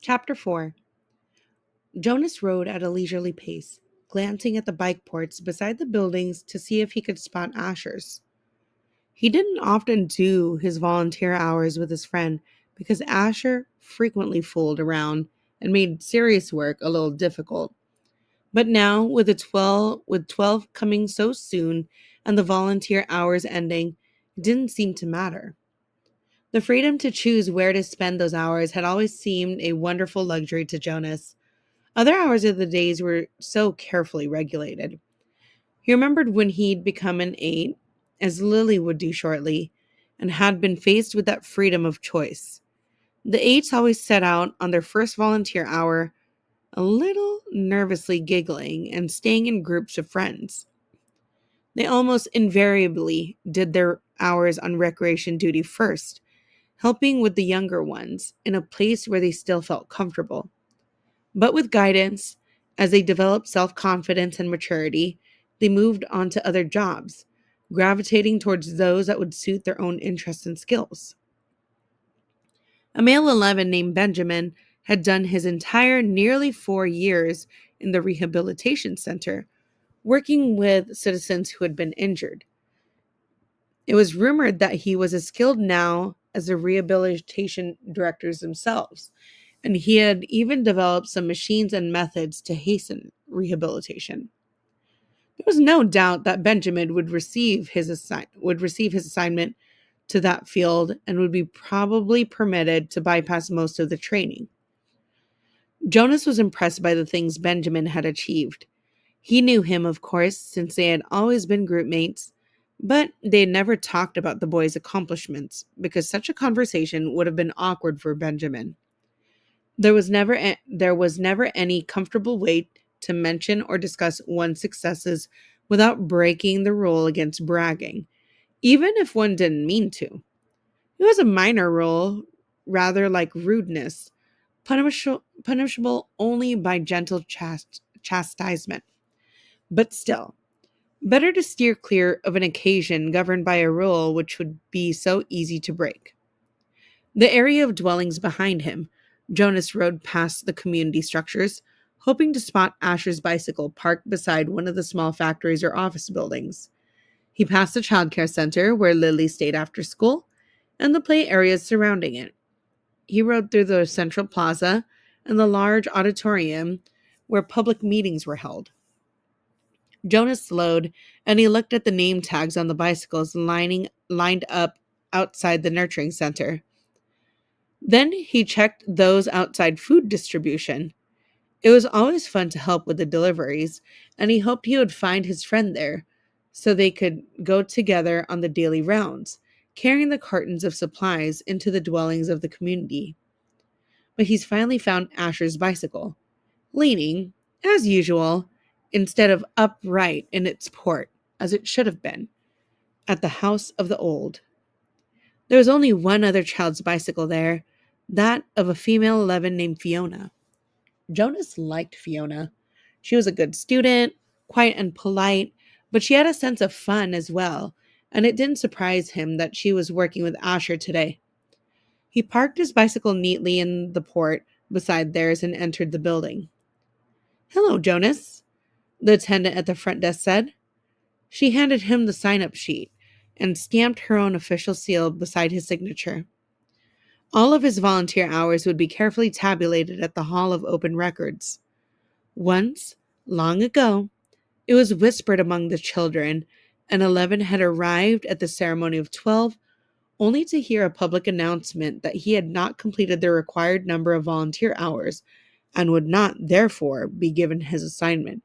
Chapter 4. Jonas rode at a leisurely pace, glancing at the bike ports beside the buildings to see if he could spot Asher's. He didn't often do his volunteer hours with his friend because Asher frequently fooled around and made serious work a little difficult. But now, with 12 coming so soon and the volunteer hours ending, it didn't seem to matter. The freedom to choose where to spend those hours had always seemed a wonderful luxury to Jonas. Other hours of the days were so carefully regulated. He remembered when he'd become an eight, as Lily would do shortly, and had been faced with that freedom of choice. The eights always set out on their first volunteer hour, a little nervously giggling and staying in groups of friends. They almost invariably did their hours on recreation duty first, helping with the younger ones in a place where they still felt comfortable. But with guidance, as they developed self confidence and maturity, they moved on to other jobs, gravitating towards those that would suit their own interests and skills. A male 11 named Benjamin had done his entire nearly 4 years in the rehabilitation center, working with citizens who had been injured. It was rumored that he was as skilled now as the rehabilitation directors themselves, and he had even developed some machines and methods to hasten rehabilitation. There was no doubt that Benjamin would receive his assignment to that field and would be probably permitted to bypass most of the training. Jonas was impressed by the things Benjamin had achieved. He knew him, of course, since they had always been group mates, but they had never talked about the boy's accomplishments because such a conversation would have been awkward for Benjamin. There was never any comfortable way to mention or discuss one's successes without breaking the rule against bragging, even if one didn't mean to. It was a minor rule, rather like rudeness, punishable only by gentle chastisement. But still, better to steer clear of an occasion governed by a rule which would be so easy to break. The area of dwellings behind him, Jonas rode past the community structures, hoping to spot Asher's bicycle parked beside one of the small factories or office buildings. He passed the childcare center where Lily stayed after school and the play areas surrounding it. He rode through the central plaza and the large auditorium where public meetings were held. Jonas slowed and he looked at the name tags on the bicycles lined up outside the nurturing center. Then he checked those outside food distribution. It was always fun to help with the deliveries, and he hoped he would find his friend there so they could go together on the daily rounds, carrying the cartons of supplies into the dwellings of the community. But he's finally found Asher's bicycle, leaning, as usual, instead of upright in its port, as it should have been, at the house of the old. There was only one other child's bicycle there, that of a female 11 named Fiona. Jonas liked Fiona. She was a good student, quiet and polite, but she had a sense of fun as well, and it didn't surprise him that she was working with Asher today. He parked his bicycle neatly in the port beside theirs and entered the building. "Hello, Jonas," the attendant at the front desk said. She handed him the sign-up sheet and stamped her own official seal beside his signature. All of his volunteer hours would be carefully tabulated at the Hall of Open Records. Once, long ago, it was whispered among the children, and 11 had arrived at the ceremony of 12 only to hear a public announcement that he had not completed the required number of volunteer hours and would not, therefore, be given his assignment.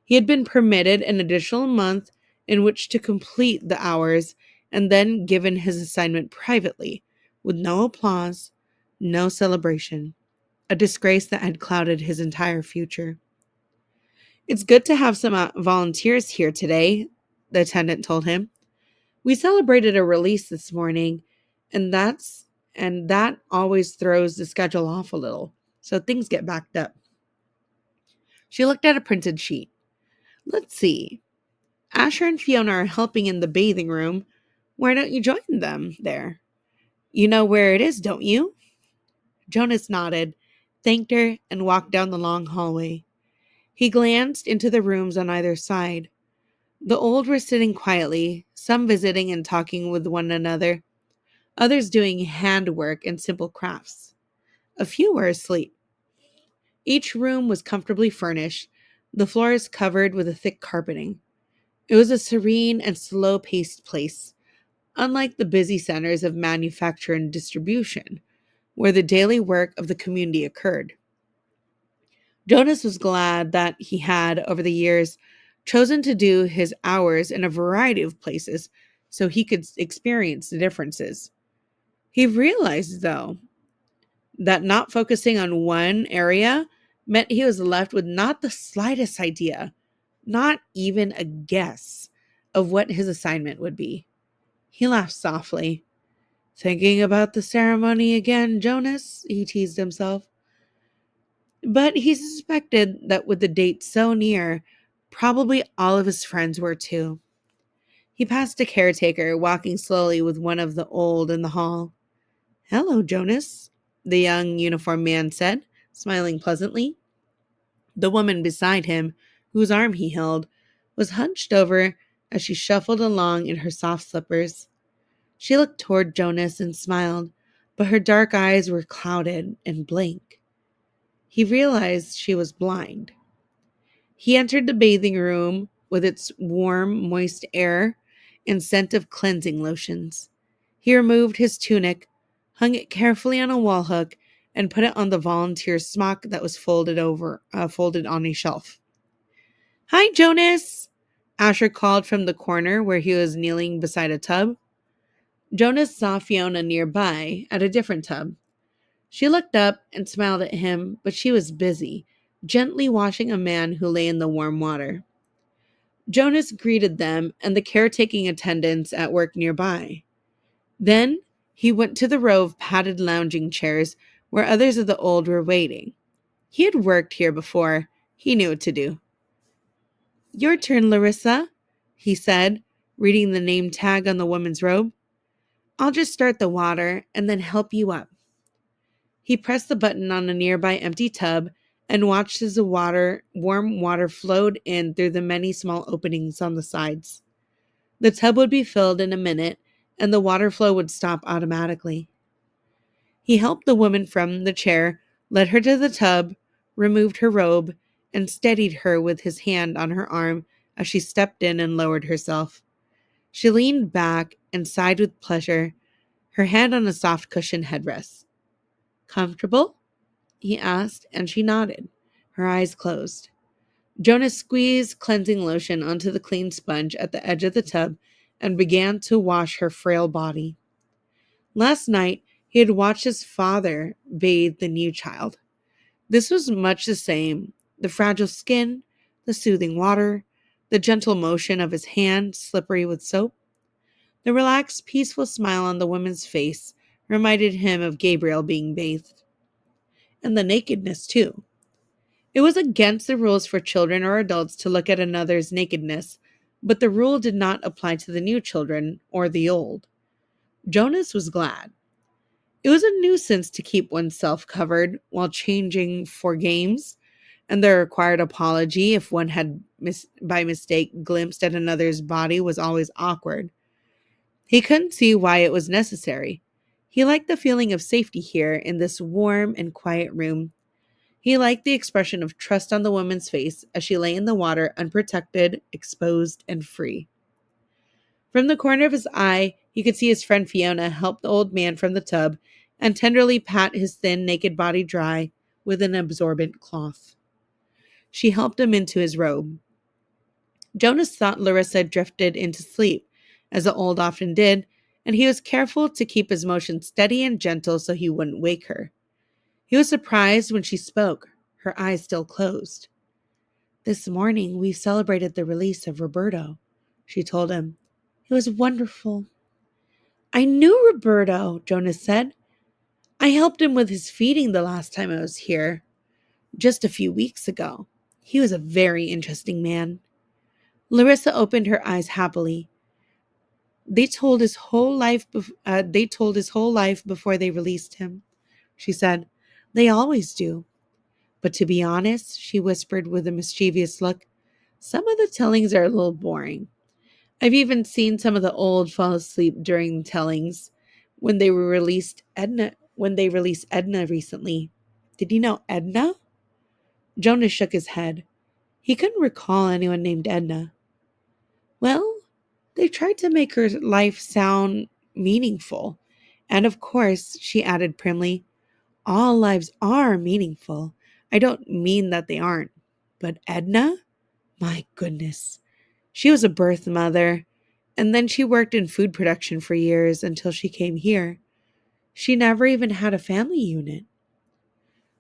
He had been permitted an additional month in which to complete the hours and then given his assignment privately, with no applause, no celebration, a disgrace that had clouded his entire future. "It's good to have some volunteers here today," the attendant told him. "We celebrated a release this morning, and that always throws the schedule off a little, so things get backed up." She looked at a printed sheet. "Let's see. Asher and Fiona are helping in the bathing room. Why don't you join them there? You know where it is, don't you?" Jonas nodded, thanked her, and walked down the long hallway. He glanced into the rooms on either side. The old were sitting quietly, some visiting and talking with one another, others doing handwork and simple crafts. A few were asleep. Each room was comfortably furnished, the floors covered with a thick carpeting. It was a serene and slow paced place, unlike the busy centers of manufacture and distribution, where the daily work of the community occurred. Jonas was glad that he had, over the years, chosen to do his hours in a variety of places so he could experience the differences. He realized, though, that not focusing on one area meant he was left with not the slightest idea, not even a guess, of what his assignment would be. He laughed softly. Thinking about the ceremony again, Jonas? He teased himself. But he suspected that with the date so near, probably all of his friends were too. He passed a caretaker walking slowly with one of the old in the hall. Hello, Jonas, the young uniformed man said, smiling pleasantly. The woman beside him, whose arm he held, was hunched over as she shuffled along in her soft slippers. She looked toward Jonas and smiled, but her dark eyes were clouded and blank. He realized she was blind. He entered the bathing room with its warm, moist air and scent of cleansing lotions. He removed his tunic, hung it carefully on a wall hook, and put it on the volunteer's smock that was folded on a shelf. Hi, Jonas! Asher called from the corner where he was kneeling beside a tub. Jonas saw Fiona nearby at a different tub. She looked up and smiled at him, but she was busy, gently washing a man who lay in the warm water. Jonas greeted them and the caretaking attendants at work nearby. Then he went to the row of padded lounging chairs where others of the old were waiting. He had worked here before. He knew what to do. Your turn, Larissa, he said, reading the name tag on the woman's robe. I'll just start the water and then help you up. He pressed the button on a nearby empty tub and watched as the warm water flowed in through the many small openings on the sides. The tub would be filled in a minute, and the water flow would stop automatically. He helped the woman from the chair, led her to the tub, removed her robe, and steadied her with his hand on her arm as she stepped in and lowered herself. She leaned back and sighed with pleasure, her hand on a soft cushion headrest. Comfortable? He asked, and she nodded, her eyes closed. Jonas squeezed cleansing lotion onto the clean sponge at the edge of the tub and began to wash her frail body. Last night, he had watched his father bathe the new child. This was much the same: the fragile skin, the soothing water, the gentle motion of his hand slippery with soap. The relaxed, peaceful smile on the woman's face reminded him of Gabriel being bathed. And the nakedness, too. It was against the rules for children or adults to look at another's nakedness, but the rule did not apply to the new children or the old. Jonas was glad. It was a nuisance to keep oneself covered while changing for games, and the required apology if one had by mistake glimpsed at another's body was always awkward. He couldn't see why it was necessary. He liked the feeling of safety here in this warm and quiet room. He liked the expression of trust on the woman's face as she lay in the water, unprotected, exposed, and free. From the corner of his eye, he could see his friend Fiona help the old man from the tub and tenderly pat his thin, naked body dry with an absorbent cloth. She helped him into his robe. Jonas thought Larissa drifted into sleep, as the old often did, and he was careful to keep his motion steady and gentle so he wouldn't wake her. He was surprised when she spoke, her eyes still closed. This morning we celebrated the release of Roberto, she told him. It was wonderful. I knew Roberto, Jonas said. I helped him with his feeding the last time I was here, just a few weeks ago. He was a very interesting man. Larissa opened her eyes happily. They told his whole life before they released him, she said. They always do. But to be honest, she whispered with a mischievous look, some of the tellings are a little boring. I've even seen some of the old fall asleep during tellings when they released Edna recently. Did you know Edna? Jonas shook his head. He couldn't recall anyone named Edna. Well, they tried to make her life sound meaningful. And of course, she added primly, all lives are meaningful. I don't mean that they aren't. But Edna? My goodness. She was a birth mother, and then she worked in food production for years until she came here. She never even had a family unit.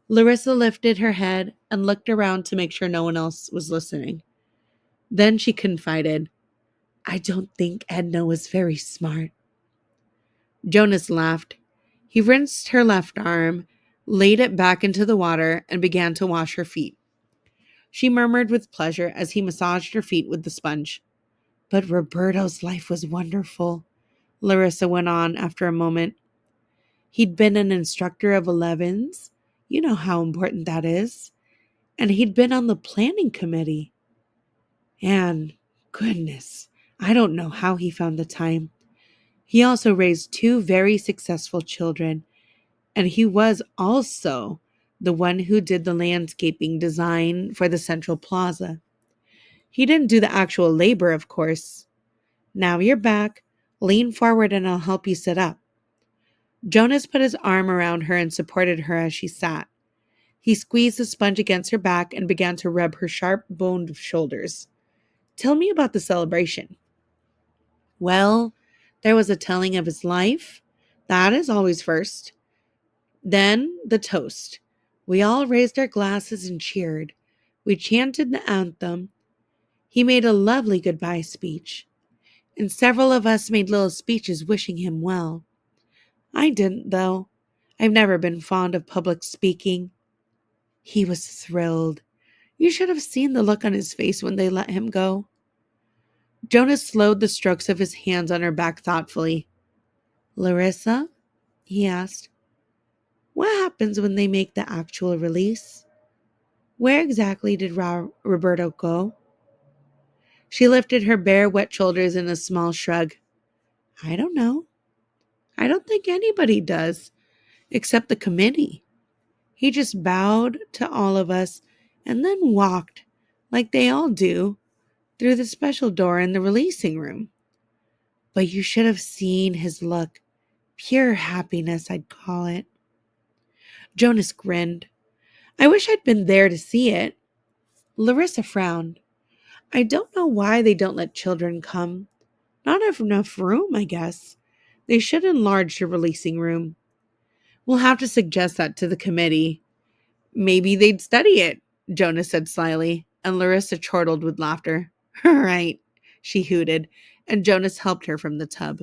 Larissa lifted her head and looked around to make sure no one else was listening. Then she confided, I don't think Edna was very smart. Jonas laughed. He rinsed her left arm, laid it back into the water, and began to wash her feet. She murmured with pleasure as he massaged her feet with the sponge. But Roberto's life was wonderful, Larissa went on after a moment. He'd been an instructor of 11s. You know how important that is. And he'd been on the planning committee. And, goodness, I don't know how he found the time. He also raised two very successful children, and he was also the one who did the landscaping design for the Central Plaza. He didn't do the actual labor, of course. Now you're back. Lean forward and I'll help you sit up. Jonas put his arm around her and supported her as she sat. He squeezed the sponge against her back and began to rub her sharp-boned shoulders. Tell me about the celebration. Well, there was a telling of his life. That is always first. Then the toast. We all raised our glasses and cheered. We chanted the anthem. He made a lovely goodbye speech. And several of us made little speeches wishing him well. I didn't, though. I've never been fond of public speaking. He was thrilled. You should have seen the look on his face when they let him go. Jonas slowed the strokes of his hands on her back thoughtfully. Larissa? He asked. What happens when they make the actual release? Where exactly did Roberto go? She lifted her bare, wet shoulders in a small shrug. I don't know. I don't think anybody does, except the committee. He just bowed to all of us and then walked, like they all do, through the special door in the releasing room. But you should have seen his look. Pure happiness, I'd call it. Jonas grinned. I wish I'd been there to see it. Larissa frowned. I don't know why they don't let children come. Not enough room, I guess. They should enlarge the releasing room. We'll have to suggest that to the committee. Maybe they'd study it, Jonas said slyly, and Larissa chortled with laughter. Right, she hooted, and Jonas helped her from the tub.